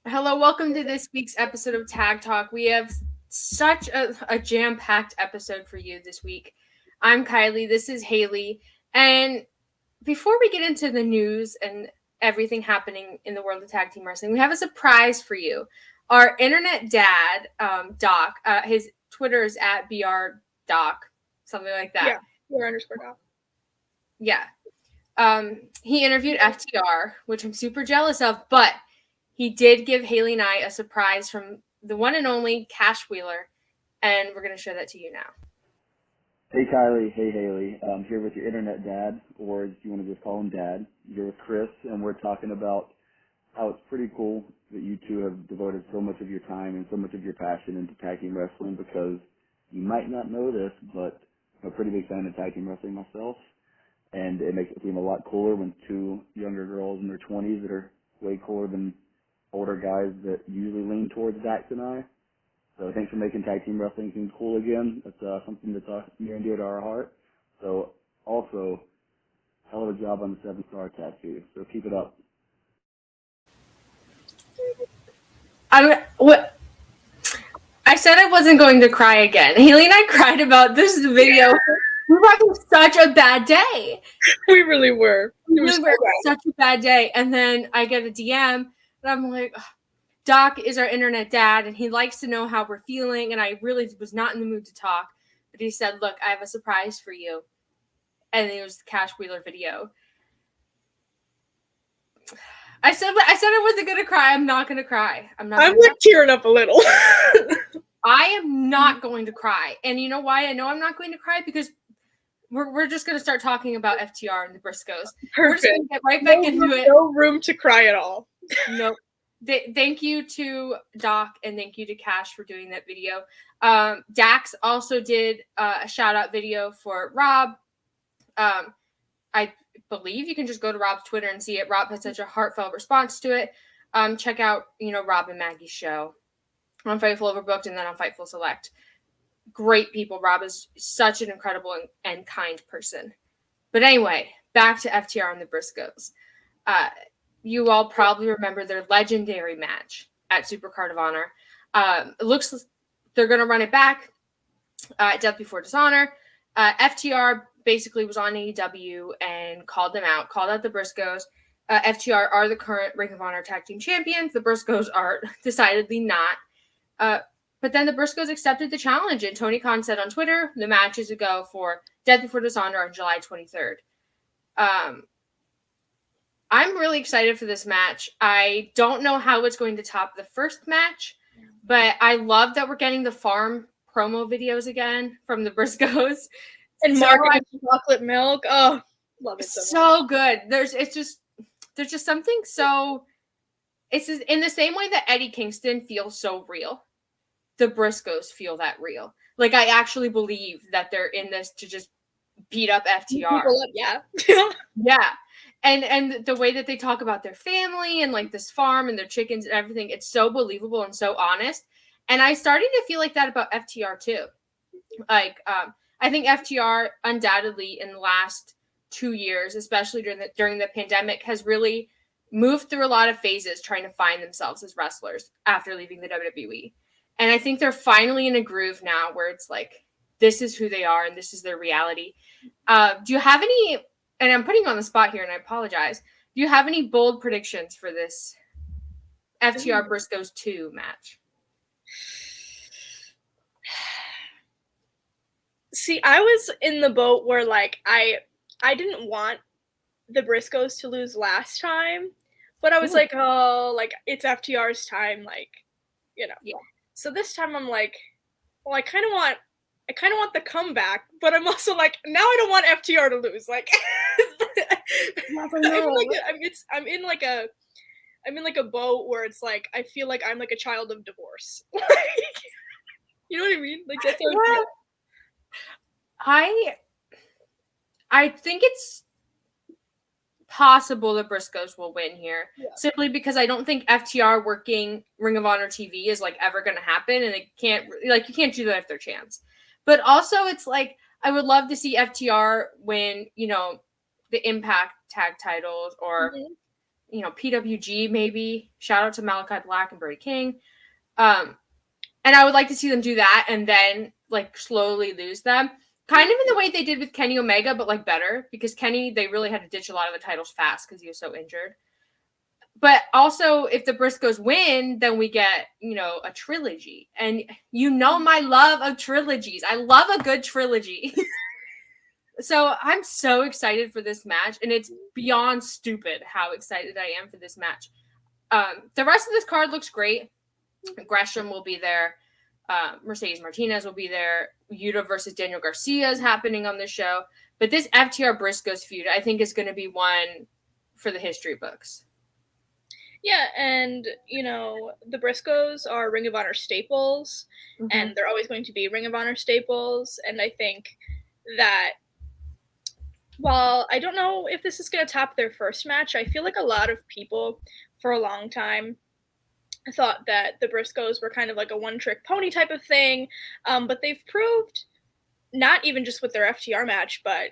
Hello, welcome to this week's episode of Tag Talk. We have such a jam-packed episode for you this week. I'm Kiley, this is Haley, and before we get into the news and everything happening in the world of tag team wrestling, we have a surprise for you. Our internet dad, Doc, his Twitter is at BRDoc, something like that. Yeah, _Doc. Yeah. He interviewed FTR, which I'm super jealous of, but he did give Haley and I a surprise from the one and only Cash Wheeler, and we're going to show that to you now. Hey Kylie, hey Haley. I'm here with your internet dad, or if you want to just call him Dad. You're with Chris, and we're talking about how it's pretty cool that you two have devoted so much of your time and so much of your passion into tag team wrestling, because you might not know this, but I'm a pretty big fan of tag team wrestling myself, and it makes it seem a lot cooler when two younger girls in their 20s that are way cooler than older guys that usually lean towards Dax and I. So thanks for making tag team wrestling seem cool again. It's something that's near and dear to our heart. So also, hell of a job on the 7-star tattoo. So keep it up. I said I wasn't going to cry again. Haley and I cried about this video. Yeah. We were having such a bad day. We really were. We were such a bad day. And then I get a DM, and I'm like, Doc is our internet dad, and he likes to know how we're feeling, and I really was not in the mood to talk. But he said, look, I have a surprise for you. And it was the Cash Wheeler video. I said I wasn't going to cry. I'm not going to cry. I'm like tearing up a little. I am not going to cry. And you know why I know I'm not going to cry? Because we're just going to start talking about FTR and the Briscoes. Perfect. We're just going to get right back into it. No room to cry at all. Nope. Thank you to Doc and thank you to Cash for doing that video. Dax also did a shout-out video for Rob. I believe you can just go to Rob's Twitter and see it. Rob had such a heartfelt response to it. Check out, Rob and Maggie's show on Fightful Overbooked and then on Fightful Select. Great people. Rob is such an incredible and kind person. But anyway, back to FTR and the Briscoes. You all probably remember their legendary match at Supercard of Honor. It looks they're going to run it back at Death Before Dishonor. FTR basically was on AEW and called them out, called out the Briscoes. FTR are the current Ring of Honor Tag Team Champions. The Briscoes are decidedly not. But then the Briscoes accepted the challenge, and Tony Khan said on Twitter, the match is to go for Death Before Dishonor on July 23rd. I'm really excited for this match. I don't know how it's going to top the first match, but I love that we're getting the farm promo videos again from the Briscoes. And marketing chocolate milk. Oh, love it so good. There's just something so. It's in the same way that Eddie Kingston feels so real. The Briscoes feel that real. Like, I actually believe that they're in this to just beat up FTR. Yeah. Yeah. And the way that they talk about their family and like this farm and their chickens and everything, it's so believable and so honest. And I started to feel like that about FTR too. Like, I think FTR undoubtedly in the last 2 years, especially during the pandemic, has really moved through a lot of phases trying to find themselves as wrestlers after leaving the WWE. And I think they're finally in a groove now where it's like, this is who they are and this is their reality. Do you have any, and I'm putting you on the spot here and I apologize, do you have any bold predictions for this FTR Briscoes 2 match? See, I was in the boat where like I didn't want the Briscoes to lose last time, but I was like, oh, like it's FTR's time, like, Yeah. So this time I'm like, well, I kind of want the comeback, but I'm also like, now I don't want FTR to lose. Like, I'm in like a boat where it's like I feel like I'm like a child of divorce. You know what I mean? Like, that's how I feel. I think it's possible the Briscoes will win here, simply because I don't think FTR working Ring of Honor TV is like ever going to happen, and you can't do that if they're chance. But also, it's like I would love to see FTR win, the Impact tag titles or PWG maybe. Shout out to Malachi Black and Brody King. And I would like to see them do that and then like slowly lose them. Kind of in the way they did with Kenny Omega, but like better, because Kenny, they really had to ditch a lot of the titles fast because he was so injured. But also, if the Briscoes win, then we get, a trilogy. And my love of trilogies. I love a good trilogy. So I'm so excited for this match, and it's beyond stupid how excited I am for this match. The rest of this card looks great. Gresham will be there. Mercedes Martinez will be there. Yuta versus Daniel Garcia is happening on the show. But this FTR Briscoes feud, I think, is going to be one for the history books. Yeah, and, the Briscoes are Ring of Honor staples, and they're always going to be Ring of Honor staples. And I think that while I don't know if this is going to top their first match, I feel like a lot of people for a long time thought that the Briscoes were kind of like a one-trick pony type of thing, but they've proved, not even just with their FTR match, but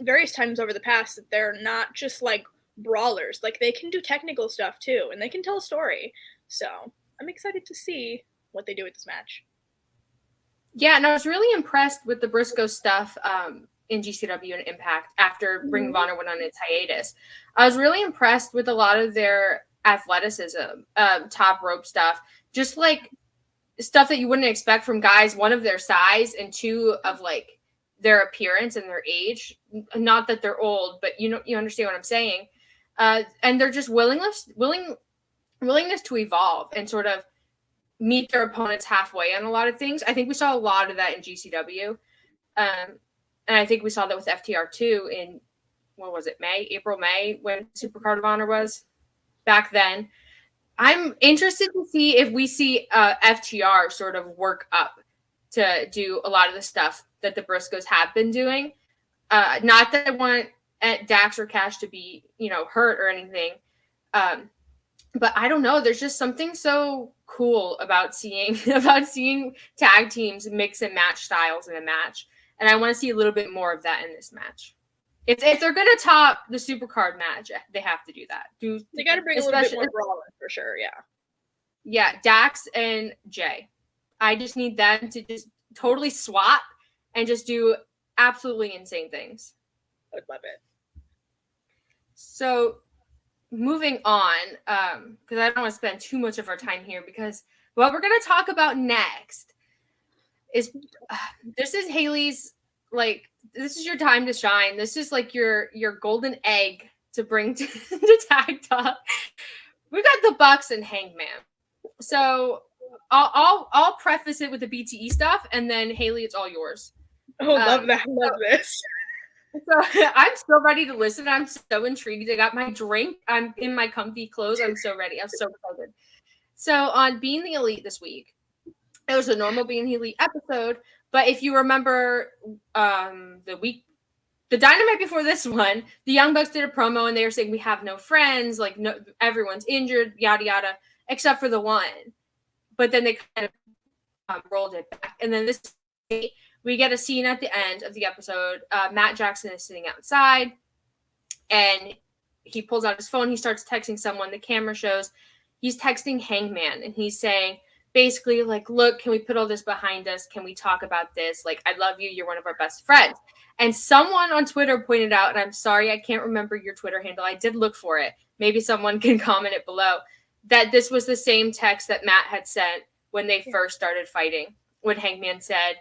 various times over the past, that they're not just like brawlers. Like, they can do technical stuff too, and they can tell a story. So I'm excited to see what they do with this match. Yeah, and I was really impressed with the Briscoe stuff in GCW and Impact after Ring of Honor went on its hiatus. I was really impressed with a lot of their athleticism, top rope stuff, just like stuff that you wouldn't expect from guys, one, of their size, and two, of like their appearance and their age. Not that they're old, but you understand what I'm saying. And they're just willingness to evolve and sort of meet their opponents halfway on a lot of things. I think we saw a lot of that in GCW. And I think we saw that with FTR too in, what was it, April, May, when Supercard of Honor was back then. I'm interested to see if we see FTR sort of work up to do a lot of the stuff that the Briscoes have been doing. Not that I want Dax or Cash to be, hurt or anything. But I don't know. There's just something so cool about seeing tag teams mix and match styles in a match. And I want to see a little bit more of that in this match. If they're going to top the Supercard match, they have to do that. They got to bring a little bit more brawling for sure, yeah. Yeah, Dax and Jay. I just need them to just totally swap and just do absolutely insane things. I would love it. So moving on, because I don't want to spend too much of our time here, because what we're going to talk about next is this is Haley's, like, this is your time to shine. This is like your golden egg to bring to Tag Talk. We got the Bucks and Hangman. So I'll preface it with the BTE stuff, and then Haley, it's all yours. Oh, love that. Love this. So I'm so ready to listen. I'm so intrigued. I got my drink. I'm in my comfy clothes. I'm so ready. I'm so excited. So on Being the Elite this week, it was a normal Being the Elite episode. But if you remember the Dynamite before this one, the Young Bucks did a promo and they were saying, we have no friends. Like, no, everyone's injured, yada, yada, except for the one. But then they kind of rolled it back. And then this we get a scene at the end of the episode. Matt Jackson is sitting outside, and he pulls out his phone. He starts texting someone. The camera shows he's texting Hangman, and he's saying, basically, like, look, can we put all this behind us? Can we talk about this? Like, I love you. You're one of our best friends. And someone on Twitter pointed out, and I'm sorry, I can't remember your Twitter handle. I did look for it. Maybe someone can comment it below, that this was the same text that Matt had sent when they first started fighting, when Hangman said,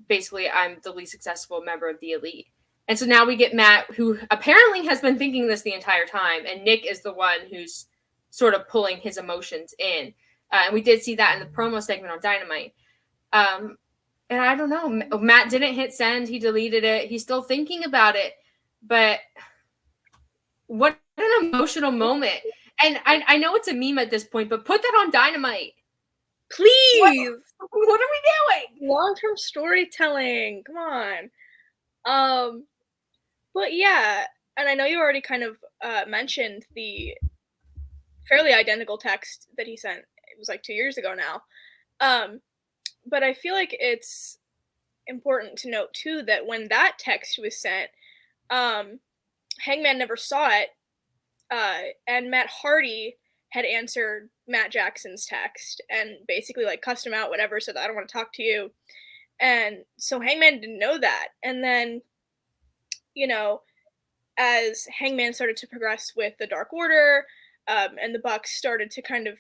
basically, I'm the least successful member of the Elite. And so now we get Matt, who apparently has been thinking this the entire time, and Nick is the one who's sort of pulling his emotions in. And we did see that in the promo segment on Dynamite. And I don't know. Matt didn't hit send. He deleted it. He's still thinking about it. But what an emotional moment. And I know it's a meme at this point, but put that on Dynamite. Please. What are we doing? Long-term storytelling. Come on. But yeah, and I know you already kind of mentioned the fairly identical text that he sent. It was like 2 years ago now. But I feel like it's important to note too that when that text was sent, Hangman never saw it and Matt Hardy had answered Matt Jackson's text and basically like cussed him out, whatever, so that I don't want to talk to you. And so Hangman didn't know that. And then, you know, as Hangman started to progress with the Dark Order, and the Bucks started to kind of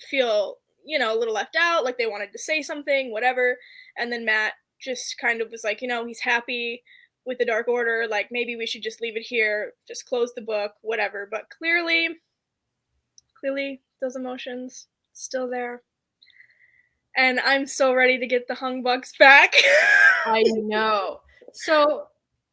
feel, you know, a little left out, like they wanted to say something, whatever. And then Matt just kind of was like, you know, he's happy with the Dark Order, like maybe we should just leave it here, just close the book, whatever. But clearly those emotions still there. And I'm so ready to get the Hung Bucks back. I know. So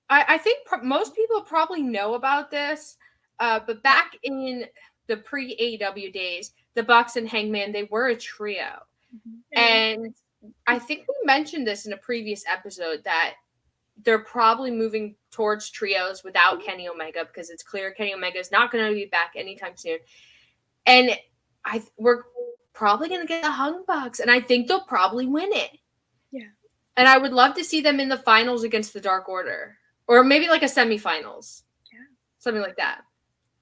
I think most people probably know about this, but back in the pre-AEW days, the Bucks and Hangman, they were a trio. And I think we mentioned this in a previous episode that they're probably moving towards trios without Kenny Omega because it's clear Kenny Omega is not going to be back anytime soon. And we're probably going to get the Hung Bucks, and I think they'll probably win it. Yeah. And I would love to see them in the finals against the Dark Order. Or maybe like a semifinals. Yeah. Something like that.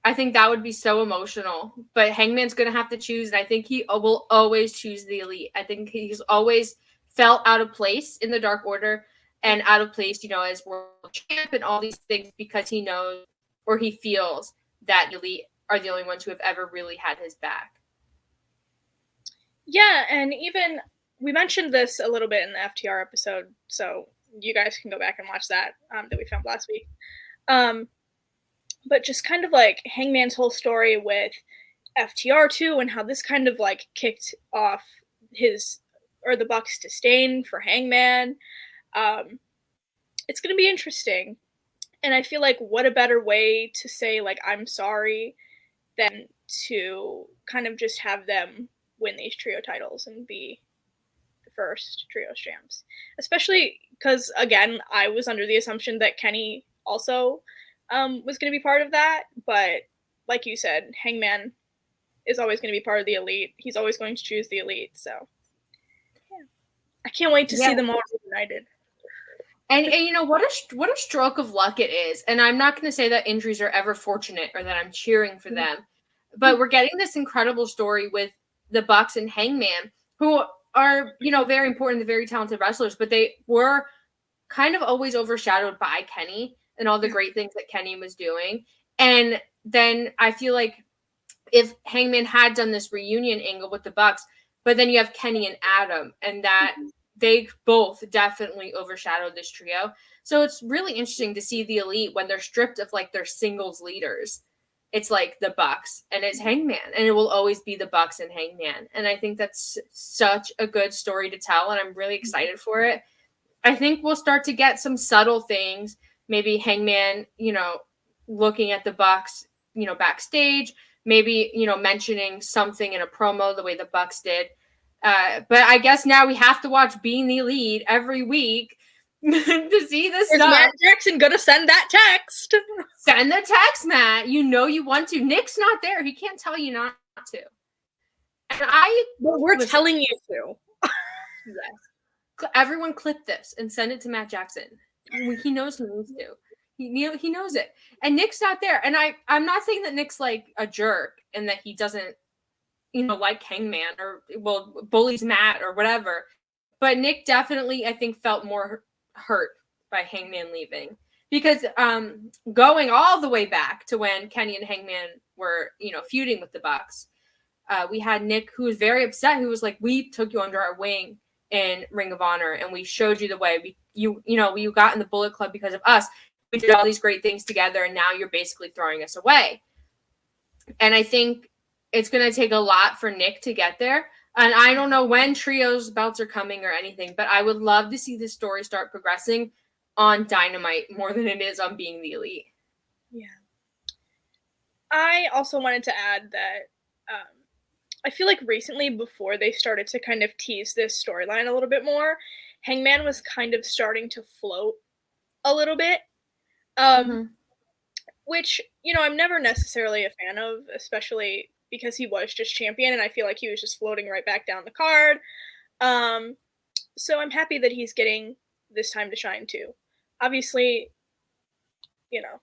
I think that would be so emotional. But Hangman's going to have to choose, and I think he will always choose the Elite. I think he's always felt out of place in the Dark Order and out of place, you know, as world champ and all these things because he knows or he feels that the Elite are the only ones who have ever really had his back. Yeah, and even we mentioned this a little bit in the FTR episode, so you guys can go back and watch that that we filmed last week. But just kind of like Hangman's whole story with FTR too, and how this kind of like kicked off the Bucks' disdain for Hangman. It's gonna be interesting, and I feel like what a better way to say like I'm sorry than to kind of just have them win these trio titles and be the first trio champs. Especially because, again, I was under the assumption that Kenny also was going to be part of that. But like you said, Hangman is always going to be part of the Elite. He's always going to choose the Elite. So, yeah. I can't wait to see them all united. And you know, what a stroke of luck it is. And I'm not going to say that injuries are ever fortunate or that I'm cheering for them. But we're getting this incredible story with the Bucks and Hangman, who are, you know, very important, very talented wrestlers, but they were kind of always overshadowed by Kenny and all the great things that Kenny was doing. And then I feel like if Hangman had done this reunion angle with the Bucks, but then you have Kenny and Adam, and that they both definitely overshadowed this trio. So it's really interesting to see the Elite when they're stripped of like their singles leaders. It's like the Bucks and it's Hangman, and it will always be the Bucks and Hangman. And I think that's such a good story to tell, and I'm really excited for it. I think we'll start to get some subtle things, maybe Hangman, you know, looking at the Bucks, you know, backstage, maybe, you know, mentioning something in a promo the way the Bucks did. But I guess now we have to watch Being the Elite every week to see this stuff. Matt Jackson gonna send that text? Send the text, Matt. You know you want to. Nick's not there. He can't tell you not to. And we're telling you to. Yes. Everyone clip this and send it to Matt Jackson. He knows he needs to. He knows it. And Nick's not there. And I'm not saying that Nick's like a jerk and that he doesn't, you know, like Hangman or bullies Matt or whatever. But Nick definitely, I think, felt more hurt by Hangman leaving. Because going all the way back to when Kenny and Hangman were, you know, feuding with the Bucks, we had Nick who was very upset, who was like, we took you under our wing in Ring of Honor and we showed you the way. You got in the Bullet Club because of us. We did all these great things together and now you're basically throwing us away. And I think it's going to take a lot for Nick to get there. And I don't know when trios belts are coming or anything, but I would love to see this story start progressing on Dynamite more than it is on Being the Elite. Yeah. I also wanted to add that I feel like recently, before they started to kind of tease this storyline a little bit more, Hangman was kind of starting to float a little bit. Which, you know, I'm never necessarily a fan of, especially because he was just champion, and I feel like he was just floating right back down the card. So I'm happy that he's getting this time to shine too. Obviously, you know,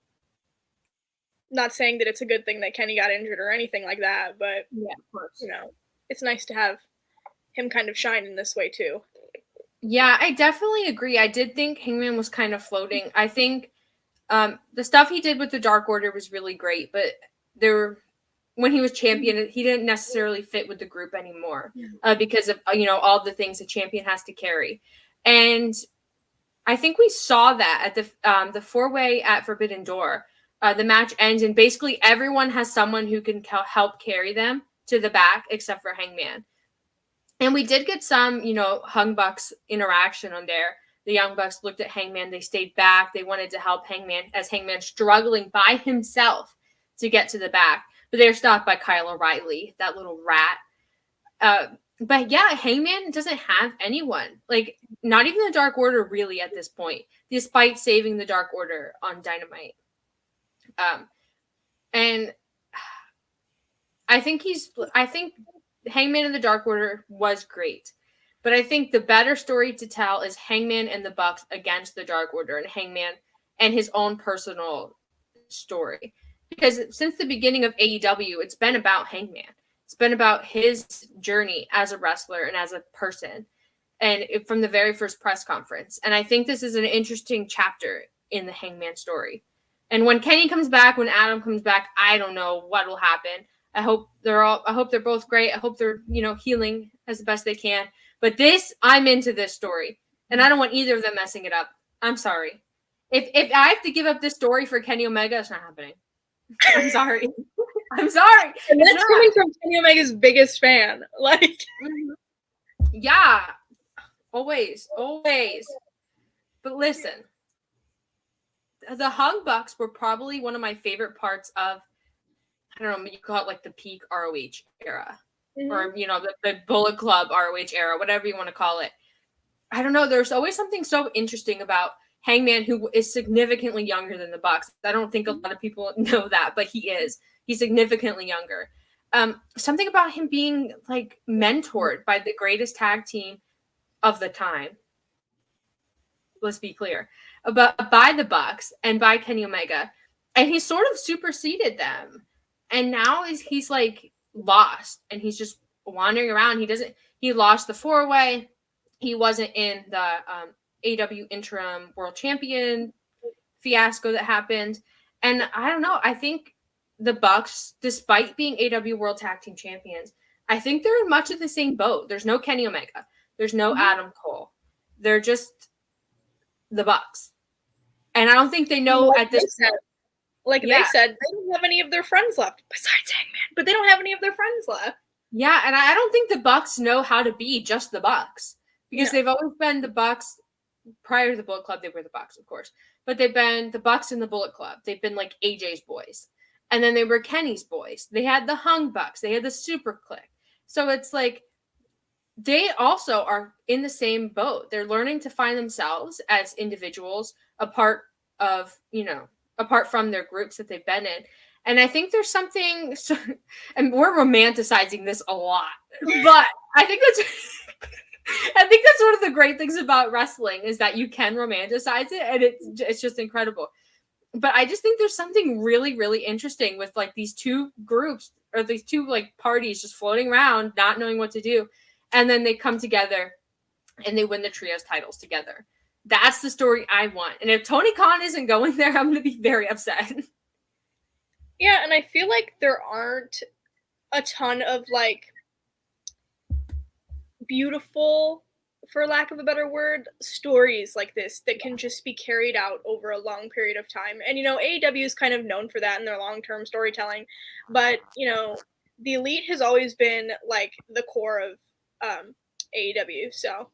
not saying that it's a good thing that Kenny got injured or anything like that, but Yeah, of course. you know, it's nice to have him kind of shine in this way too. Yeah, I definitely agree. I did think Hangman was kind of floating. I think the stuff he did with the Dark Order was really great, but when he was champion, he didn't necessarily fit with the group anymore because of all the things a champion has to carry. And I think we saw that at the 4-way at Forbidden Door. The match ends, and basically everyone has someone who can help carry them to the back, except for Hangman. And we did get some, Young Bucks interaction on there. The Young Bucks looked at Hangman. They stayed back. They wanted to help Hangman as Hangman struggling by himself to get to the back. But they were stopped by Kyle O'Reilly, that little rat. But yeah, Hangman doesn't have anyone. Like, not even the Dark Order really at this point, despite saving the Dark Order on Dynamite. And I think Hangman and the Dark Order was great. But I think the better story to tell is Hangman and the Bucks against the Dark Order, and Hangman and his own personal story. Because since the beginning of AEW, it's been about Hangman. It's been about his journey as a wrestler and as a person, and from the very first press conference. And I think this is an interesting chapter in the Hangman story. And when Kenny comes back, when Adam comes back, I don't know what will happen. I hope they're both great. I hope they're, healing as best they can. But I'm into this story, and I don't want either of them messing it up. I'm sorry. If I have to give up this story for Kenny Omega, it's not happening. I'm sorry. I'm sorry. And that's coming from Kenny Omega's biggest fan. Like, yeah, always. But listen, the Young Bucks were probably one of my favorite parts of, I don't know, you call it like the peak ROH era, or the Bullet Club ROH era, whatever you want to call it. I don't know. There's always something so interesting about Hangman, who is significantly younger than the Bucks. I don't think a lot of people know that, but he is. He's significantly younger. Something about him being like mentored by the greatest tag team of the time. Let's be clear, but by the Bucks and by Kenny Omega, and he sort of superseded them. And now he's like lost, and he's just wandering around. He lost the 4-way. He wasn't in the AW interim world champion fiasco that happened. And I don't know. I think the Bucks, despite being AW World Tag Team Champions, I think they're in much of the same boat. There's no Kenny Omega. There's no Adam Cole. They're just the Bucks. And I don't think they know at this point. They said, they don't have any of their friends left besides Hangman, but they don't have any of their friends left. Yeah, and I don't think the Bucks know how to be just the Bucks, because they've always been the Bucks. Prior to the Bullet Club, they were the Bucks, of course, but they've been the Bucks in the Bullet Club. They've been like AJ's boys, and then they were Kenny's boys. They had the Young Bucks. They had the Super Clique. So it's like they also are in the same boat. They're learning to find themselves as individuals apart from their groups that they've been in. And I think there's something, and we're romanticizing this a lot, but I think that's one of the great things about wrestling, is that you can romanticize it, and it's just incredible. But I just think there's something really, really interesting with like these two groups, or these two like parties just floating around, not knowing what to do. And then they come together and they win the trios titles together. That's the story I want. And if Tony Khan isn't going there, I'm going to be very upset. Yeah, and I feel like there aren't a ton of like beautiful, for lack of a better word, stories like this that can just be carried out over a long period of time. And AEW is kind of known for that in their long-term storytelling, but the Elite has always been like the core of AEW. So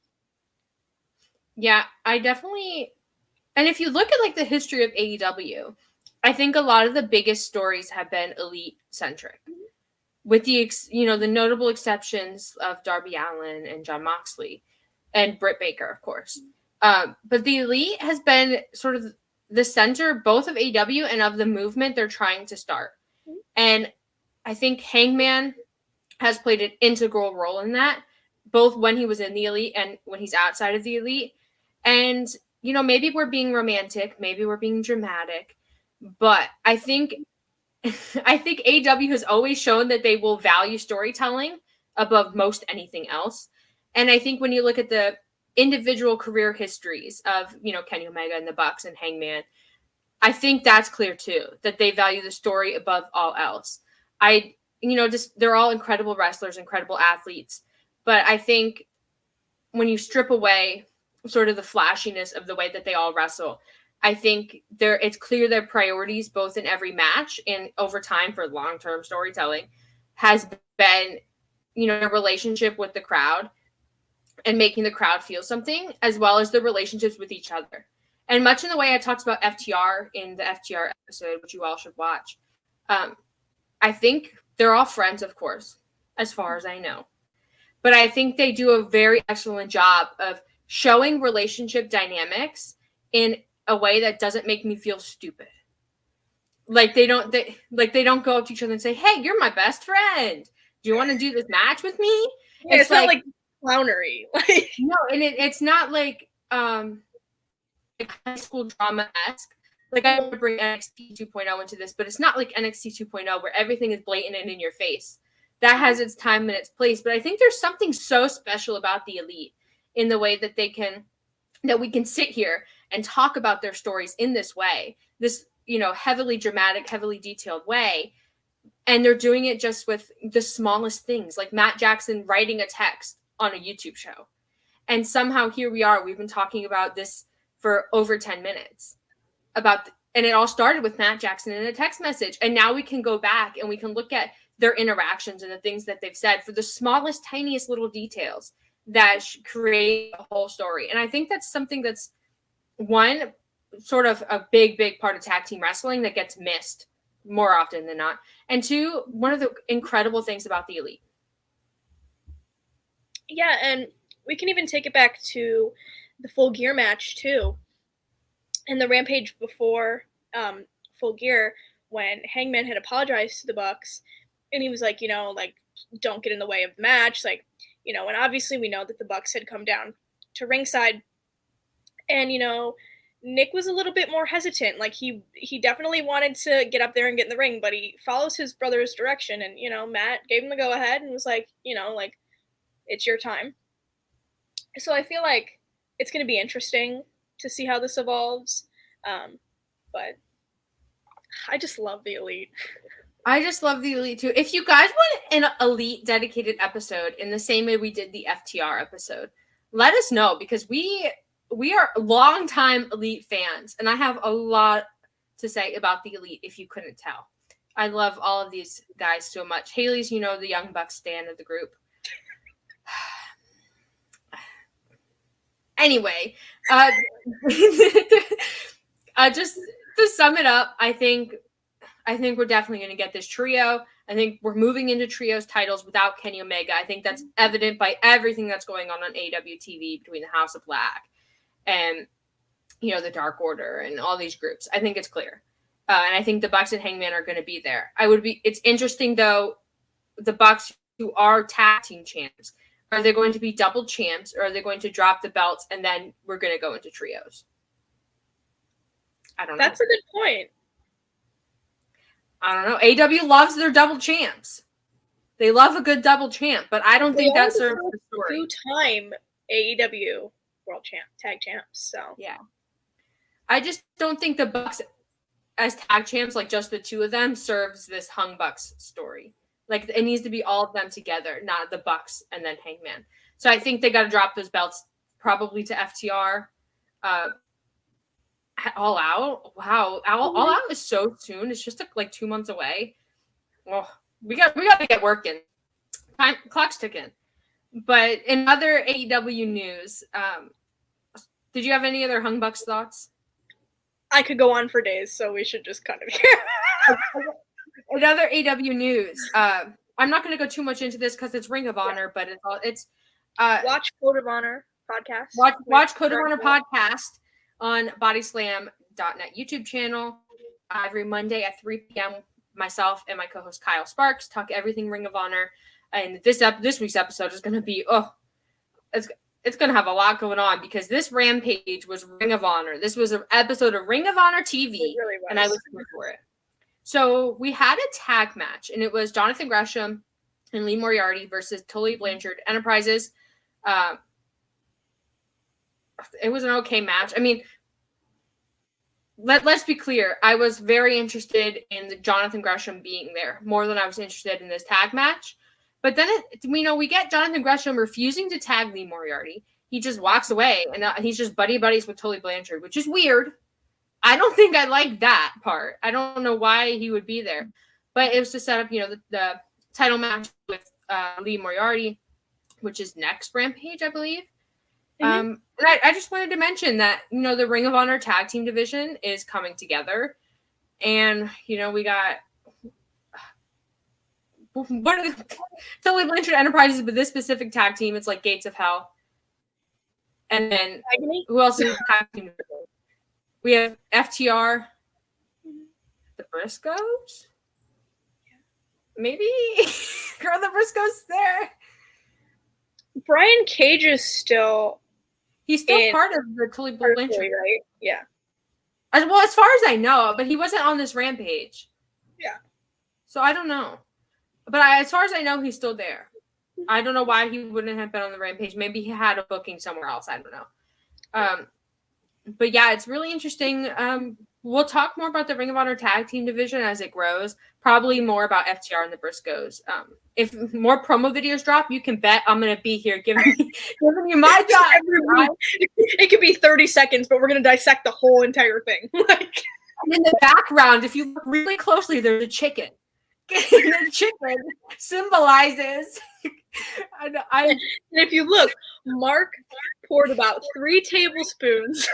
yeah, I definitely, and if you look at like the history of AEW, I think a lot of the biggest stories have been Elite centric, with the the notable exceptions of Darby Allin and Jon Moxley and Britt Baker, of course. But the Elite has been sort of the center both of AEW and of the movement they're trying to start. And I think Hangman has played an integral role in that, both when he was in the Elite and when he's outside of the Elite. And, maybe we're being romantic, maybe we're being dramatic, but I think I think AEW has always shown that they will value storytelling above most anything else. And I think when you look at the individual career histories of, Kenny Omega and the Bucks and Hangman, I think that's clear too, that they value the story above all else. They're all incredible wrestlers, incredible athletes. But I think when you strip away sort of the flashiness of the way that they all wrestle, I think it's clear their priorities, both in every match and over time for long-term storytelling, has been, a relationship with the crowd and making the crowd feel something, as well as the relationships with each other. And much in the way I talked about FTR in the FTR episode, which you all should watch, I think they're all friends, of course, as far as I know. But I think they do a very excellent job of showing relationship dynamics in a way that doesn't make me feel stupid. Like they don't go up to each other and say, "Hey, you're my best friend. Do you want to do this match with me?" Yeah, it's not like clownery. No, and it's not like high school drama-esque. Like, I want to bring NXT 2.0 into this, but it's not like NXT 2.0 where everything is blatant and in your face. That has its time and its place. But I think there's something so special about the Elite in the way that that we can sit here and talk about their stories in this way, this, heavily dramatic, heavily detailed way. And they're doing it just with the smallest things, like Matt Jackson writing a text on a YouTube show. And somehow here we are. We've been talking about this for over 10 minutes. And it all started with Matt Jackson in a text message. And now we can go back and we can look at their interactions and the things that they've said for the smallest, tiniest little details that create a whole story. And I think that's something that's, one, sort of a big, big part of tag team wrestling that gets missed more often than not. And two, one of the incredible things about the Elite. Yeah, and we can even take it back to the Full Gear match too. And the Rampage before Full Gear, when Hangman had apologized to the Bucks, and he was like, don't get in the way of the match. Like, and obviously we know that the Bucks had come down to ringside. And, Nick was a little bit more hesitant. Like, he definitely wanted to get up there and get in the ring, but he follows his brother's direction. And, Matt gave him the go-ahead and was like, it's your time. So I feel like it's going to be interesting to see how this evolves. But I just love the Elite. I just love the Elite too. If you guys want an Elite dedicated episode in the same way we did the FTR episode, let us know, because we are longtime Elite fans, and I have a lot to say about the Elite if you couldn't tell. I love all of these guys so much. Haley's, the Young Bucks stan of the group. Anyway, just to sum it up, I think we're definitely going to get this trio. I think we're moving into trios titles without Kenny Omega. I think that's evident by everything that's going on AEW TV between the House of Black and, the Dark Order and all these groups. I think it's clear. And I think the Bucks and Hangman are going to be there. It's interesting, though, the Bucks, who are tag team champs, are they going to be double champs, or are they going to drop the belts and then we're going to go into trios? I don't know. That's a good point. I don't know. AEW loves their double champs. They love a good double champ, but I don't think that serves the story. Two-time AEW world tag champs. So yeah, I just don't think the Bucks as tag champs, like just the two of them, serves this Hung Bucks story. Like, it needs to be all of them together, not the Bucks and then Hangman. So I think they got to drop those belts probably to FTR. All Out. Wow. All Out is so soon. It's just like 2 months away. Well, we got to get working. Clock's ticking. But in other AEW news, did you have any other Hung Bucks thoughts? I could go on for days, so we should just cut it here. In other AEW news, I'm not going to go too much into this because it's Ring of Honor, but it's watch Code of Honor podcast. Watch Code of Honor podcast on bodyslam.net YouTube channel every Monday at 3 p.m. Myself and my co-host Kyle Sparks talk everything Ring of Honor. And this week's episode is going to be, it's going to have a lot going on, because this Rampage was Ring of Honor. This was an episode of Ring of Honor TV, really, and I was here for it. So we had a tag match, and it was Jonathan Gresham and Lee Moriarty versus Tully Blanchard Enterprises. It was an okay match. I mean, let's be clear. I was very interested in the Jonathan Gresham being there more than I was interested in this tag match. But then we get Jonathan Gresham refusing to tag Lee Moriarty. He just walks away, and he's just buddies with Tully Blanchard, which is weird. I don't think I like that part. I don't know why he would be there. But it was to set up, the title match with Lee Moriarty, which is next Rampage, I believe. And I just wanted to mention that, the Ring of Honor tag team division is coming together. And, we got what are the Tully Blanchard Enterprises, but this specific tag team, it's like Gates of Hell. And then who else is tag team division? We have FTR, the Briscoes. Maybe are the Briscoes there? Brian Cage is still. He's still part of the Tully Blanchard, right? Yeah. As far as I know, but he wasn't on this Rampage. Yeah. So I don't know. But as far as I know, he's still there. I don't know why he wouldn't have been on the Rampage. Maybe he had a booking somewhere else. I don't know. But yeah, it's really interesting. We'll talk more about the Ring of Honor tag team division as it grows. Probably more about FTR and the Briscoes. If more promo videos drop, you can bet I'm going to be here giving you my time. It could be 30 seconds, but we're going to dissect the whole entire thing. And in the background, if you look really closely, there's a chicken. The chicken symbolizes. And if you look, Mark poured about 3 tablespoons.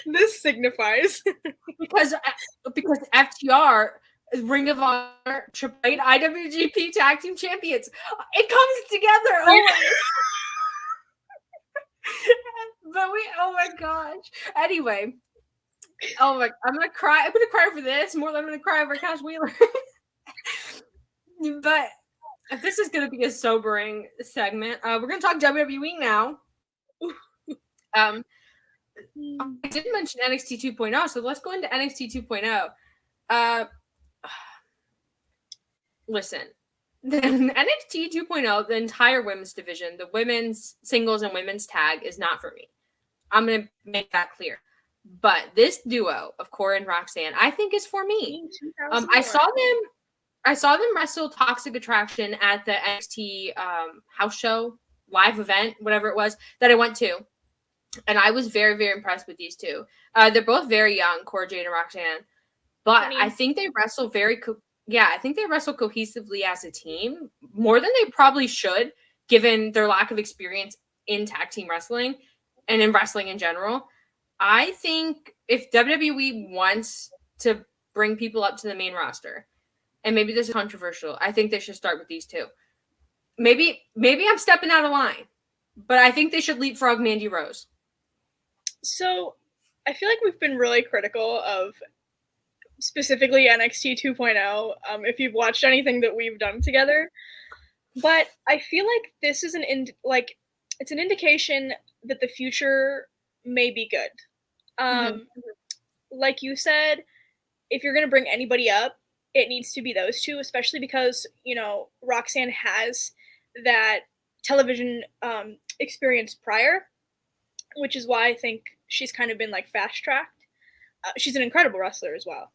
This signifies because FTR, Ring of Honor, Triple H, IWGP Tag Team Champions. It comes together always. But oh my gosh. Anyway. I'm gonna cry. I'm gonna cry for this more than I'm gonna cry over Cash Wheeler. But this is gonna be a sobering segment. We're gonna talk WWE now. I didn't mention NXT 2.0, so let's go into NXT 2.0. Listen, the NXT 2.0, the entire women's division, the women's singles and women's tag is not for me. I'm gonna make that clear. But this duo of Cora and Roxanne, I think, is for me. I saw them wrestle Toxic Attraction at the NXT house show, live event, whatever it was, that I went to. And I was very, very impressed with these two. They're both very young, Cora Jade and Roxanne. But I think they wrestle I think they wrestle cohesively as a team, more than they probably should, given their lack of experience in tag team wrestling and in wrestling in general. I think if WWE wants to bring people up to the main roster, and maybe this is controversial, I think they should start with these two. Maybe I'm stepping out of line, but I think they should leapfrog Mandy Rose. So I feel like we've been really critical of specifically NXT 2.0, if you've watched anything that we've done together. But I feel like this is it's an indication that the future may be good. Like you said, if you're going to bring anybody up, it needs to be those two, especially because, Roxanne has that television experience prior, which is why I think she's kind of been fast-tracked. She's an incredible wrestler as well.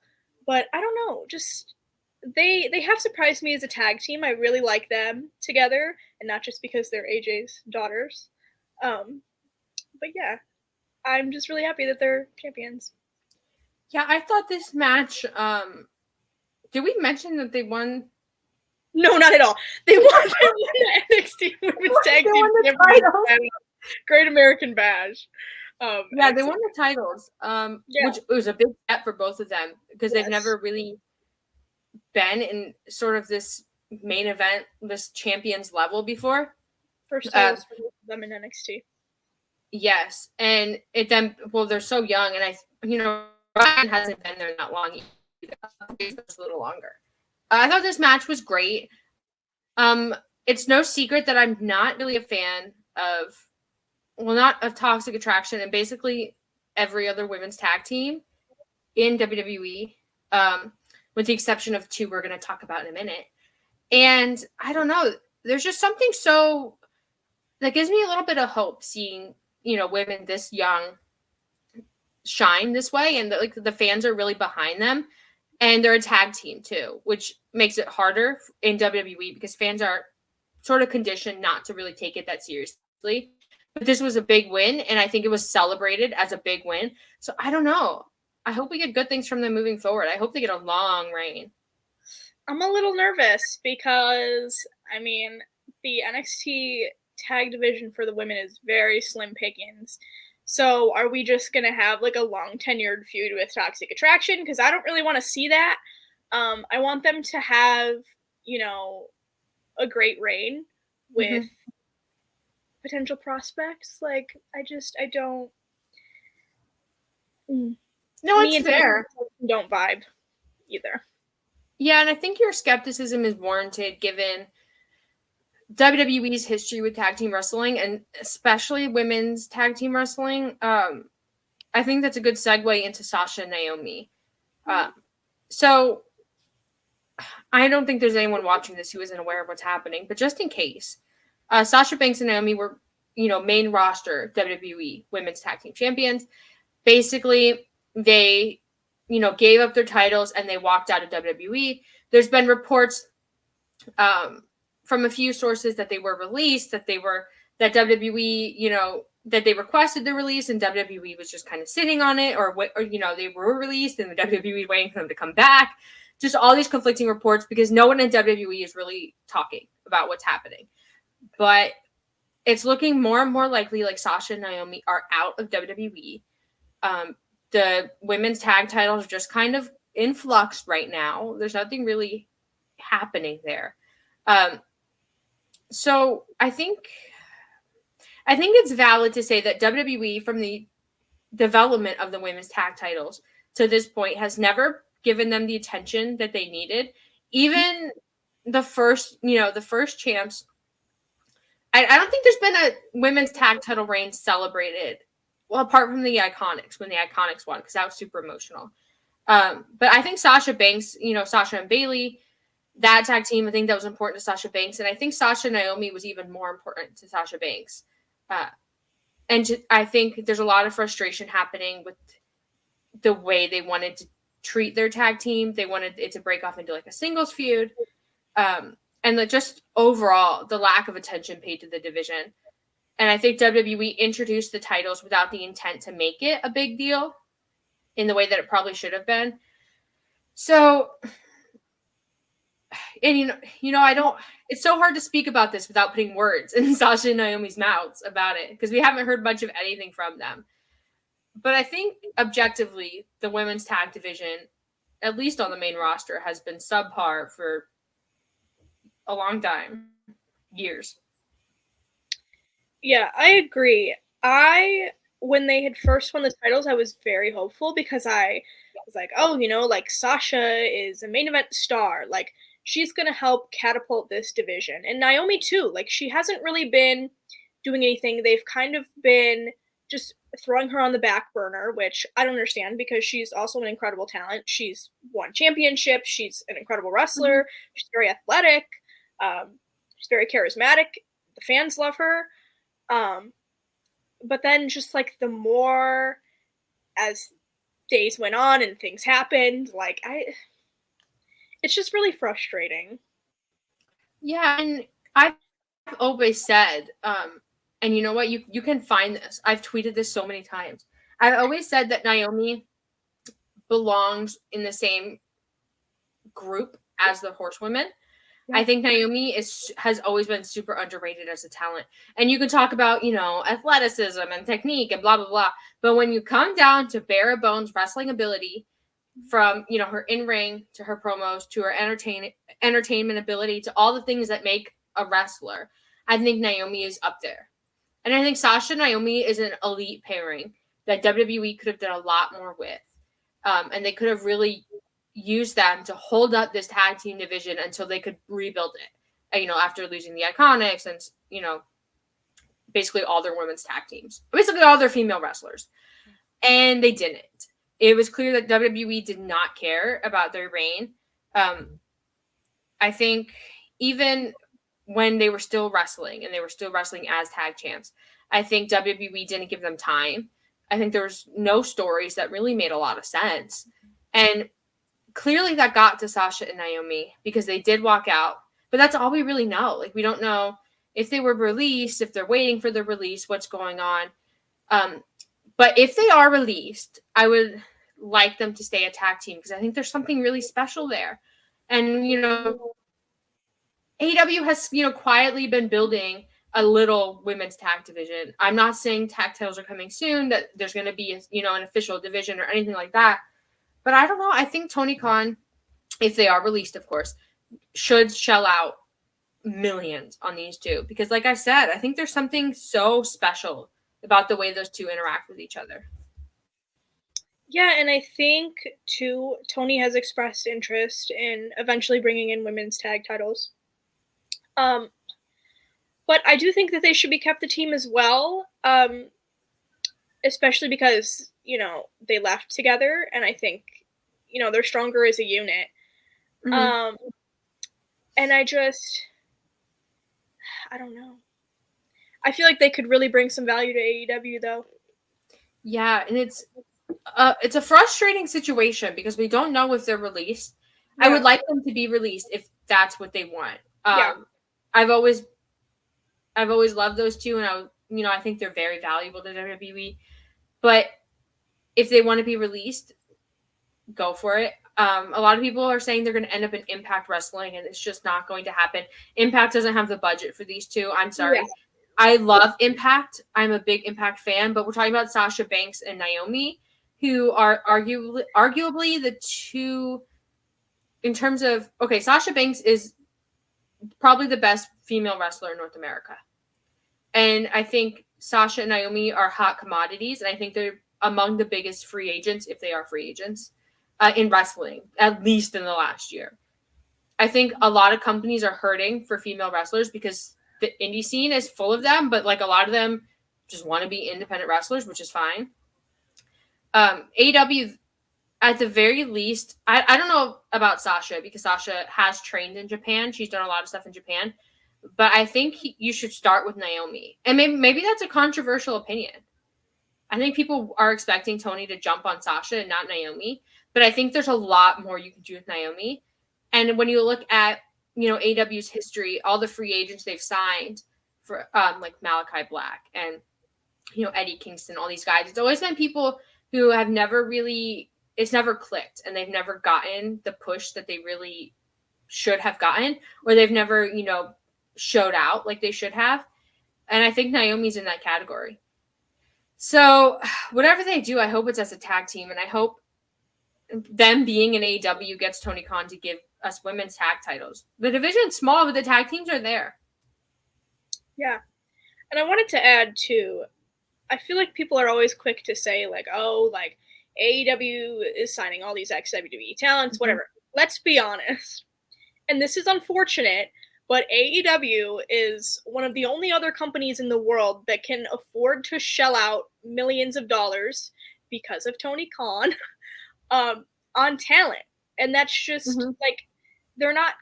But I don't know, just they have surprised me as a tag team. I really like them together, and not just because they're AJ's daughters. But yeah, I'm just really happy that they're champions. Yeah, I thought this match, did we mention that they won? No, not at all. They won the NXT Women's Tag Team Championship. Great American Bash. Yeah, they won the titles, which was a big step for both of them because they've never really been in sort of this main event, this champions level before. First titles for both of them in NXT. Yes, and they're so young, and Ryan hasn't been there that long either. It's a little longer. I thought this match was great. It's no secret that I'm not really a fan of, not of Toxic Attraction and basically every other women's tag team in WWE. with the exception of 2 we're going to talk about in a minute. And I don't know, there's just something so that gives me a little bit of hope seeing, women this young shine this way, and the fans are really behind them, and they're a tag team too, which makes it harder in WWE because fans are sort of conditioned not to really take it that seriously. But this was a big win, and I think it was celebrated as a big win. So I don't know. I hope we get good things from them moving forward. I hope they get a long reign. I'm a little nervous because, I mean, the NXT tag division for the women is very slim pickings. So are we just going to have like a long tenured feud with Toxic Attraction? Because I don't really want to see that. I want them to have, a great reign with potential prospects. Like, I don't. No, it's fair. Don't vibe either. Yeah, and I think your skepticism is warranted given WWE's history with tag team wrestling, and especially women's tag team wrestling. I think that's a good segue into Sasha and Naomi. So I don't think there's anyone watching this who isn't aware of what's happening, but just in case, Sasha Banks and Naomi were, main roster WWE women's tag team champions. Basically, they, gave up their titles and they walked out of WWE. There's been reports from a few sources that they were released, that WWE, that they requested the release and WWE was just kind of sitting on it, or they were released and the WWE waiting for them to come back. Just all these conflicting reports because no one in WWE is really talking about what's happening. But it's looking more and more likely like Sasha and Naomi are out of WWE. The women's tag titles are just kind of in flux right now. There's nothing really happening there. So I think it's valid to say that WWE, from the development of the women's tag titles to this point, has never given them the attention that they needed. Even the first champs, I don't think there's been a women's tag title reign celebrated. Well, apart from the Iconics, when the Iconics won, because that was super emotional. But I think Sasha Banks, Sasha and Bayley, that tag team, I think that was important to Sasha Banks. And I think Sasha and Naomi was even more important to Sasha Banks. I think there's a lot of frustration happening with the way they wanted to treat their tag team. They wanted it to break off into like a singles feud. And just overall, the lack of attention paid to the division. And I think WWE introduced the titles without the intent to make it a big deal in the way that it probably should have been. So, and it's so hard to speak about this without putting words in Sasha and Naomi's mouths about it, because we haven't heard much of anything from them. But I think objectively, the women's tag division, at least on the main roster, has been subpar for a long time, years. Yeah, I agree. When they had first won the titles, I was very hopeful because I was like, oh, like Sasha is a main event star. Like, she's going to help catapult this division. And Naomi too. Like, she hasn't really been doing anything. They've kind of been just throwing her on the back burner, which I don't understand because she's also an incredible talent. She's won championships. She's an incredible wrestler. She's very athletic. She's very charismatic. The fans love her. But then just like the more as days went on and things happened, like it's just really frustrating. Yeah, and I've always said, and you know what, you can find this. I've tweeted this so many times. I've always said that Naomi belongs in the same group as the Horsewomen. Yeah. I think Naomi has always been super underrated as a talent. And you can talk about, athleticism and technique and blah, blah, blah. But when you come down to bare bones wrestling ability, from, her in-ring to her promos to her entertainment ability to all the things that make a wrestler, I think Naomi is up there. And I think Sasha and Naomi is an elite pairing that WWE could have done a lot more with. And they could have really use them to hold up this tag team division until they could rebuild it, after losing the Iconics and, basically all their women's tag teams, basically all their female wrestlers. And they didn't. It was clear that WWE did not care about their reign. I think even when they were still wrestling and they were still wrestling as tag champs, I think WWE didn't give them time. I think there was no stories that really made a lot of sense. And clearly that got to Sasha and Naomi because they did walk out. But that's all we really know. Like, we don't know if they were released, if they're waiting for the release, what's going on. But if they are released, I would like them to stay a tag team because I think there's something really special there. And, you know, AEW has, you know, quietly been building a little women's tag division. I'm not saying tag titles are coming soon, that there's going to be, you know, an official division or anything like that. But I don't know. I think Tony Khan, if they are released, of course, should shell out millions on these two. Because like I said, I think there's something so special about the way those two interact with each other. Yeah, and I think, too, Tony has expressed interest in eventually bringing in women's tag titles. But I do think that they should be kept the team as well, especially because, you know, they left together, and I think, you know, they're stronger as a unit. Mm-hmm. And I don't know. I feel like they could really bring some value to AEW, though. Yeah, and it's a frustrating situation because we don't know if they're released. Yeah. I would like them to be released if that's what they want. Yeah. I've always loved those two, and I think they're very valuable to WWE. But if they want to be released, go for it. A lot of people are saying they're going to end up in Impact Wrestling, and it's just not going to happen. Impact doesn't have the budget for these two. I'm sorry. Yeah. I love Impact. I'm a big Impact fan, but we're talking about Sasha Banks and Naomi, who are arguably the two in terms of, okay, Sasha Banks is probably the best female wrestler in North America. And I think Sasha and Naomi are hot commodities, and I think they're among the biggest free agents, if they are free agents, in wrestling, at least in the last year. I think a lot of companies are hurting for female wrestlers because the indie scene is full of them, but like a lot of them just want to be independent wrestlers, which is fine. AEW, at the very least, I don't know about Sasha because Sasha has trained in Japan. She's done a lot of stuff in Japan. But I think you should start with Naomi. And maybe that's a controversial opinion. I think people are expecting Tony to jump on Sasha and not Naomi. But I think there's a lot more you can do with Naomi. And when you look at, you know, AEW's history, all the free agents they've signed for like Malachi Black and, you know, Eddie Kingston, all these guys, it's always been people who have never really, it's never clicked and they've never gotten the push that they really should have gotten, or they've never, you know, showed out like they should have. And I think Naomi's in that category. So whatever they do, I hope it's as a tag team, and I hope them being in AEW gets Tony Khan to give us women's tag titles. The division's small, but the tag teams are there. Yeah. And I wanted to add too, I feel like people are always quick to say like, oh, like AEW is signing all these ex-WWE talents, whatever. Let's be honest. And this is unfortunate, but AEW is one of the only other companies in the world that can afford to shell out millions of dollars because of Tony Khan on talent. And that's just like, they're not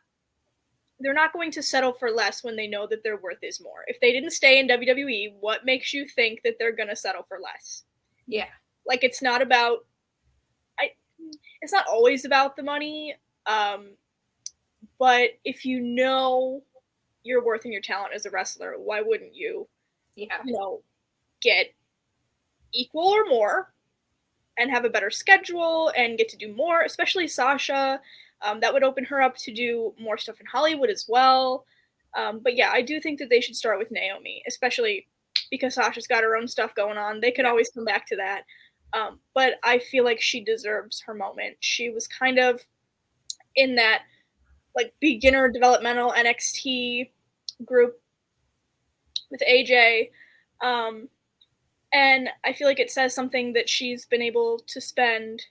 going to settle for less when they know that their worth is more. If they didn't stay in WWE, what makes you think that they're going to settle for less? Yeah. Like, it's not always about the money. But if you know your worth and your talent as a wrestler, why wouldn't you, you know, get equal or more and have a better schedule and get to do more, especially Sasha. That would open her up to do more stuff in Hollywood as well. But yeah, I do think that they should start with Naomi, especially because Sasha's got her own stuff going on. They could always come back to that. But I feel like she deserves her moment. She was kind of in that like beginner developmental NXT group with AJ. And I feel like it says something that she's been able to spend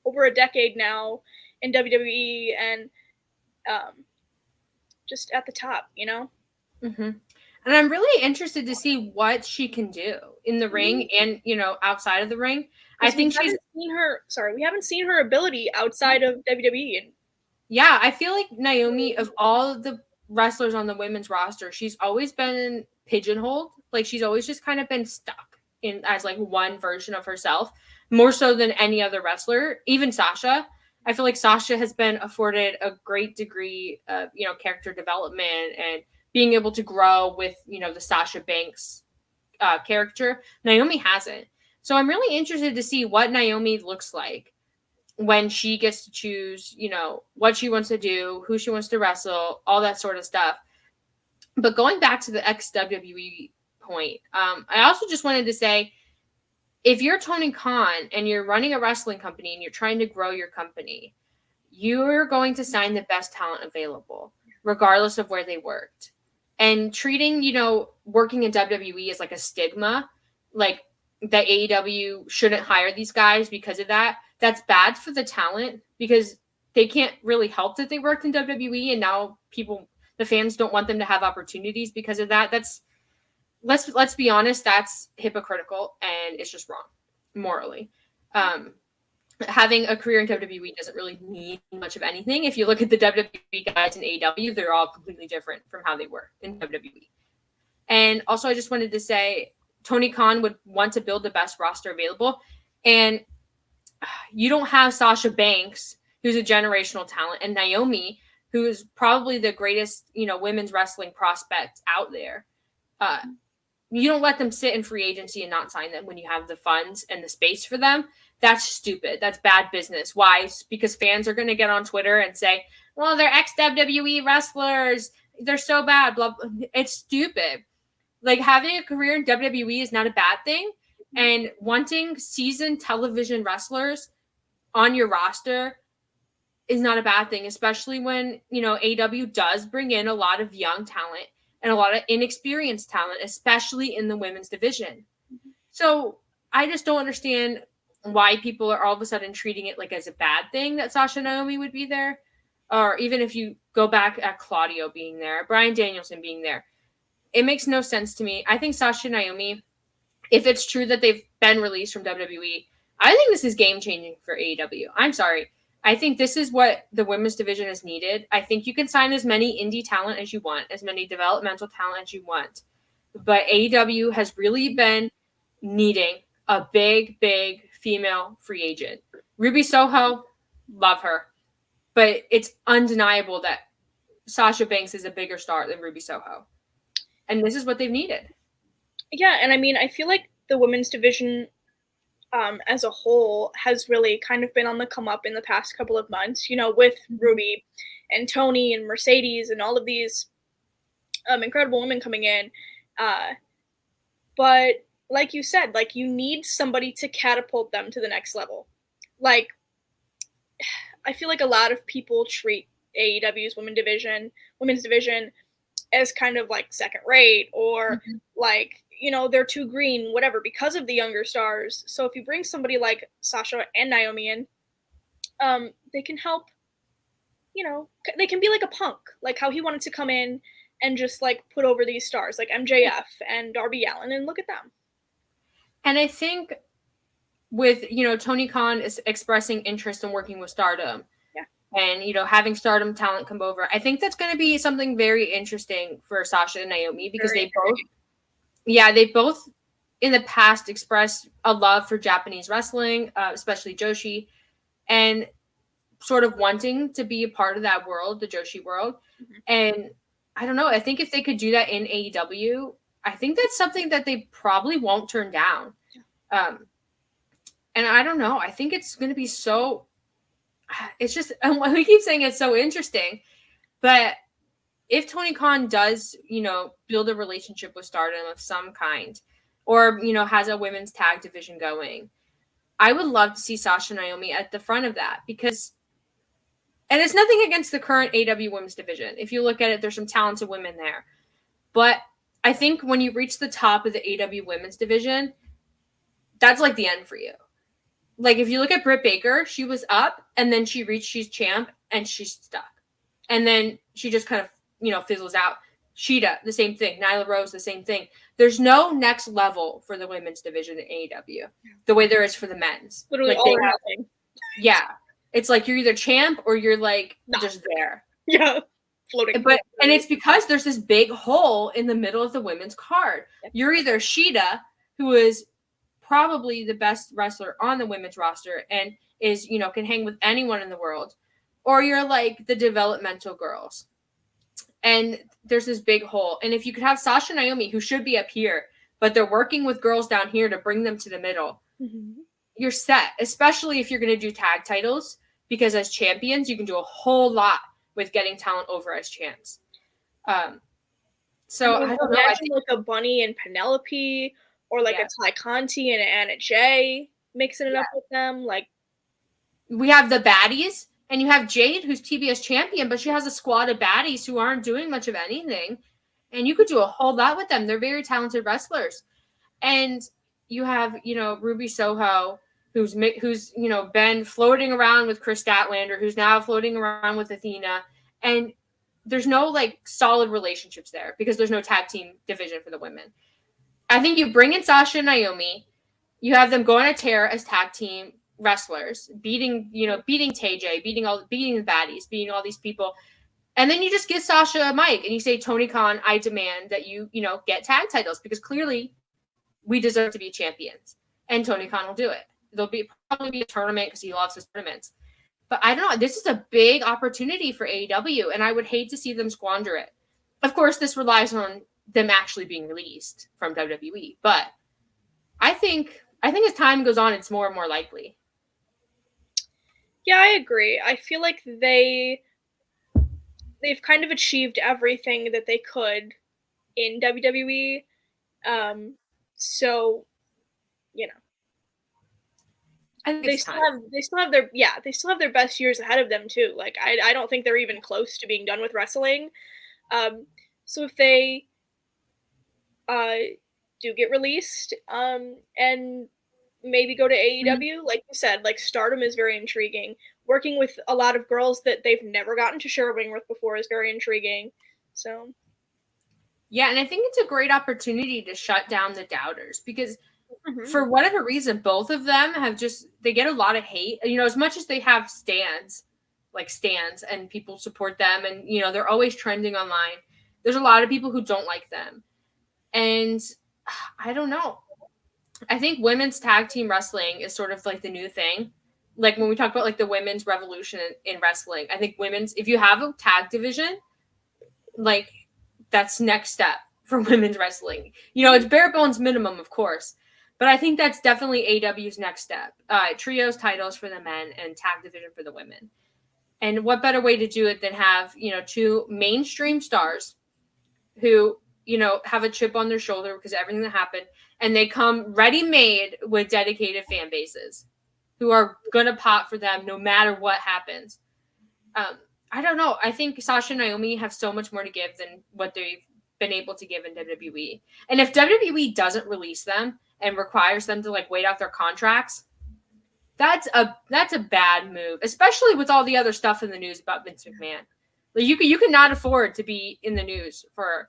over a decade now in WWE and just at the top, you know? Mm-hmm. And I'm really interested to see what she can do in the ring and, you know, outside of the ring. I think we haven't seen her ability outside of WWE. And Yeah, I feel like Naomi, of all of the wrestlers on the women's roster, she's always been pigeonholed. Like she's always just kind of been stuck in as like one version of herself, more so than any other wrestler. Even Sasha, I feel like Sasha has been afforded a great degree of character development and being able to grow with the Sasha Banks character. Naomi hasn't. So I'm really interested to see what Naomi looks like when she gets to choose, what she wants to do, who she wants to wrestle, all that sort of stuff. But going back to the XWE point, I also just wanted to say, if you're Tony Khan and you're running a wrestling company and you're trying to grow your company, you're going to sign the best talent available, regardless of where they worked. And treating, working in WWE as like a stigma, like that AEW shouldn't hire these guys because of that, that's bad for the talent because they can't really help that they worked in WWE and now the fans don't want them to have opportunities because of that. That's let's be honest, that's hypocritical and it's just wrong morally. Having a career in WWE doesn't really mean much of anything. If you look at the WWE guys in AEW, they're all completely different from how they were in WWE. And also, I just wanted to say, Tony Khan would want to build the best roster available. And you don't have Sasha Banks, who's a generational talent, and Naomi, who is probably the greatest, women's wrestling prospect out there. You don't let them sit in free agency and not sign them when you have the funds and the space for them. That's stupid. That's bad business. Why? Because fans are going to get on Twitter and say, well, they're ex-WWE wrestlers. They're so bad. Blah, blah. It's stupid. Like, having a career in WWE is not a bad thing. And wanting seasoned television wrestlers on your roster is not a bad thing, especially when, AW does bring in a lot of young talent and a lot of inexperienced talent, especially in the women's division. So I just don't understand why people are all of a sudden treating it like as a bad thing that Sasha and Naomi would be there. Or even if you go back at Claudio being there, Bryan Danielson being there. It makes no sense to me. I think Sasha and Naomi, if it's true that they've been released from WWE, I think this is game-changing for AEW. I'm sorry. I think this is what the women's division is needed. I think you can sign as many indie talent as you want, as many developmental talent as you want. But AEW has really been needing a big, big female free agent. Ruby Soho, love her. But it's undeniable that Sasha Banks is a bigger star than Ruby Soho. And this is what they've needed. Yeah, and I mean, I feel like the women's division as a whole has really kind of been on the come up in the past couple of months, with Ruby and Tony and Mercedes and all of these incredible women coming in. But like you said, like, you need somebody to catapult them to the next level. Like, I feel like a lot of people treat AEW's women's division as kind of like second rate or like, they're too green, whatever, because of the younger stars. So if you bring somebody like Sasha and Naomi in, they can help, they can be like a Punk, like how he wanted to come in and just like put over these stars like MJF and Darby Allin, and look at them. And I think with, Tony Khan is expressing interest in working with Stardom, and, having Stardom talent come over, I think that's going to be something very interesting for Sasha and Naomi because they both in the past expressed a love for Japanese wrestling, especially Joshi, and sort of wanting to be a part of that world, the Joshi world. And I don't know, I think if they could do that in AEW, I think that's something that they probably won't turn down. And I don't know, I think it's going to be so... It's just, we keep saying it's so interesting, but if Tony Khan does, build a relationship with Stardom of some kind, or, has a women's tag division going, I would love to see Sasha and Naomi at the front of that because, and it's nothing against the current AEW women's division. If you look at it, there's some talented women there, but I think when you reach the top of the AEW women's division, that's like the end for you. Like, if you look at Britt Baker, she was up, and then she's champ, and she's stuck. And then she just kind of, fizzles out. Sheeta, the same thing. Nyla Rose, the same thing. There's no next level for the women's division in AEW, the way there is for the men's. Literally like, all or nothing. Yeah. It's like you're either champ or you're like just there. Yeah. Floating. And it's because there's this big hole in the middle of the women's card. You're either Shida, who is probably the best wrestler on the women's roster and is, can hang with anyone in the world, or you're like the developmental girls. And there's this big hole. And if you could have Sasha and Naomi, who should be up here, but they're working with girls down here to bring them to the middle, you're set, especially if you're going to do tag titles, because as champions, you can do a whole lot with getting talent over as champs. So I don't know. I think like a Bunny and Penelope, or like a Ty Conti and Anna Jay mixing it up with them. Like, we have the baddies, and you have Jade, who's TBS champion, but she has a squad of baddies who aren't doing much of anything, and you could do a whole lot with them. They're very talented wrestlers. And you have, Ruby Soho, who's been floating around with Chris Statlander, who's now floating around with Athena, and there's no like solid relationships there because there's no tag team division for the women. I think you bring in Sasha and Naomi, you have them go on a tear as tag team wrestlers, beating TJ, beating the baddies, beating all these people, and then you just give Sasha a mic and you say, Tony Khan, I demand that you get tag titles because clearly we deserve to be champions, and Tony Khan will do it. There'll probably be a tournament because he loves his tournaments. But I don't know. This is a big opportunity for AEW, and I would hate to see them squander it. Of course, this relies on them actually being released from WWE, but I think as time goes on, it's more and more likely. Yeah, I agree. I feel like they've kind of achieved everything that they could in WWE. So, they still have their best years ahead of them too. Like I don't think they're even close to being done with wrestling. So if they do get released and maybe go to AEW, like you said, like Stardom is very intriguing. Working with a lot of girls that they've never gotten to share a ring with before is very intriguing. So yeah, and I think it's a great opportunity to shut down the doubters because for whatever reason, both of them they get a lot of hate. As much as they have stands and people support them and, they're always trending online. There's a lot of people who don't like them. And I don't know. I think women's tag team wrestling is sort of like the new thing. Like when we talk about like the women's revolution in wrestling, I think if you have a tag division, like that's next step for women's wrestling. It's bare bones minimum, of course. But I think that's definitely AEW's next step. Trios titles for the men and tag division for the women. And what better way to do it than have, two mainstream stars who, have a chip on their shoulder because of everything that happened. And they come ready-made with dedicated fan bases who are going to pop for them no matter what happens. I don't know. I think Sasha and Naomi have so much more to give than what they've been able to give in WWE. And if WWE doesn't release them and requires them to like wait out their contracts, that's a bad move, especially with all the other stuff in the news about Vince McMahon. Like you cannot afford to be in the news for,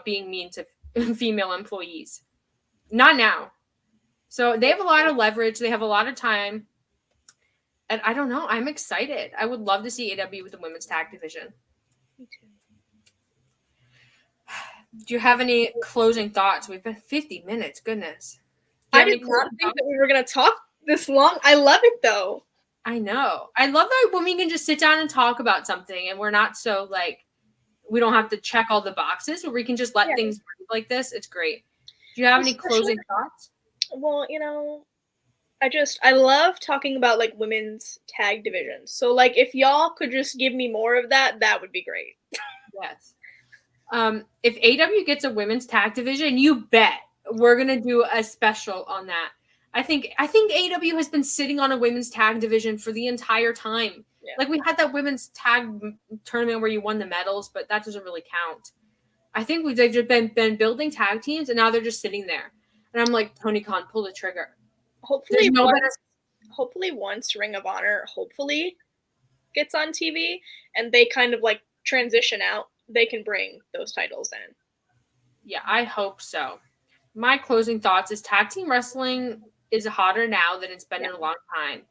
being mean to female employees. Not now. So they have a lot of leverage. They have a lot of time. And I don't know. I'm excited. I would love to see AEW with the women's tag division. Me too. Do you have any closing thoughts? We've been 50 minutes. Goodness. I did not think that we were going to talk this long. I love it, though. I know. I love that when we can just sit down and talk about something and we're not so, we don't have to check all the boxes, or we can just let things breathe like this. It's great. Do you have any closing thoughts? Well, I love talking about, women's tag divisions. So, if y'all could just give me more of that, that would be great. Yes. If AEW gets a women's tag division, you bet we're going to do a special on that. I think AEW has been sitting on a women's tag division for the entire time. Yeah. We had that women's tag tournament where you won the medals, but that doesn't really count. I think they've just been building tag teams, and now they're just sitting there. And I'm like, Tony Khan, pull the trigger. Hopefully once Ring of Honor gets on TV and they kind of transition out, they can bring those titles in. Yeah, I hope so. My closing thoughts is tag team wrestling is hotter now than it's been in a long time.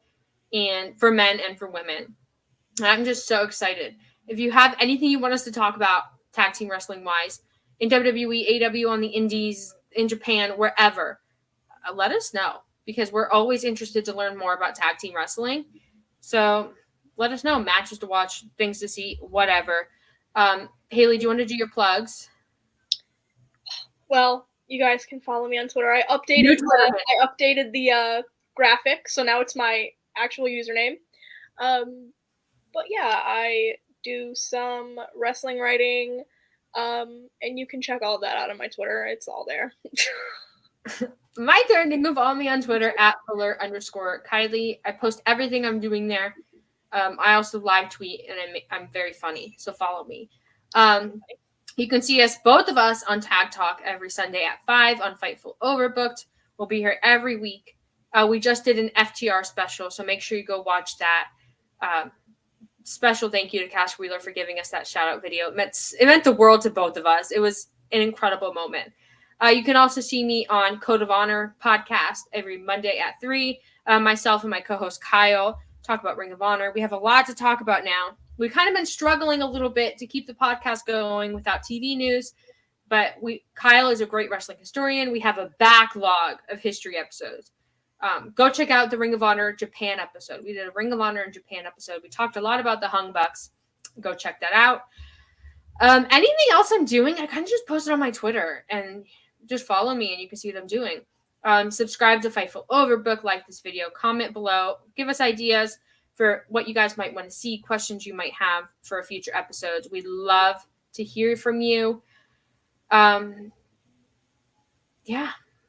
and for men and for women. And I'm just so excited. If you have anything you want us to talk about tag team wrestling wise in WWE, AW, on the indies, in Japan, wherever, let us know, because we're always interested to learn more about tag team wrestling. So let us know. Matches to watch, things to see, whatever. Haley, do you want to do your plugs? Well, you guys can follow me on Twitter. I updated the graphic, so now it's my actual username. But yeah, I do some wrestling writing, and you can check all of that out on my Twitter. It's all there. My turn. You can follow me on Twitter at @Fuller_Kiley. I post everything I'm doing there. I also live tweet, and I'm very funny, so follow me. You can see us, both of us, on Tag Talk every Sunday at 5 on Fightful Overbooked. We'll be here every week. We just did an FTR special, so make sure you go watch that. Special thank you to Cash Wheeler for giving us that shout-out video. It meant the world to both of us. It was an incredible moment. You can also see me on Code of Honor podcast every Monday at 3. Myself and my co-host Kyle talk about Ring of Honor. We have a lot to talk about now. We've kind of been struggling a little bit to keep the podcast going without TV news, but Kyle is a great wrestling historian. We have a backlog of history episodes. Go check out the Ring of Honor Japan episode. We did a Ring of Honor in Japan episode. We talked a lot about the Hung Bucks. Go check that out. Anything else I'm doing, I kind of just post it on my Twitter, and just follow me and you can see what I'm doing. Subscribe to Fightful Overbooked, like this video, comment below, give us ideas for what you guys might want to see, questions you might have for future episodes. We'd love to hear from you. Yeah,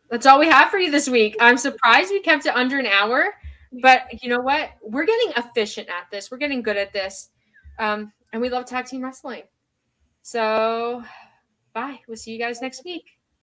that's all we have for you this week. I'm surprised we kept it under an hour, but you know what? We're getting efficient at this. We're getting good at this. And we love tag team wrestling. So bye. We'll see you guys next week.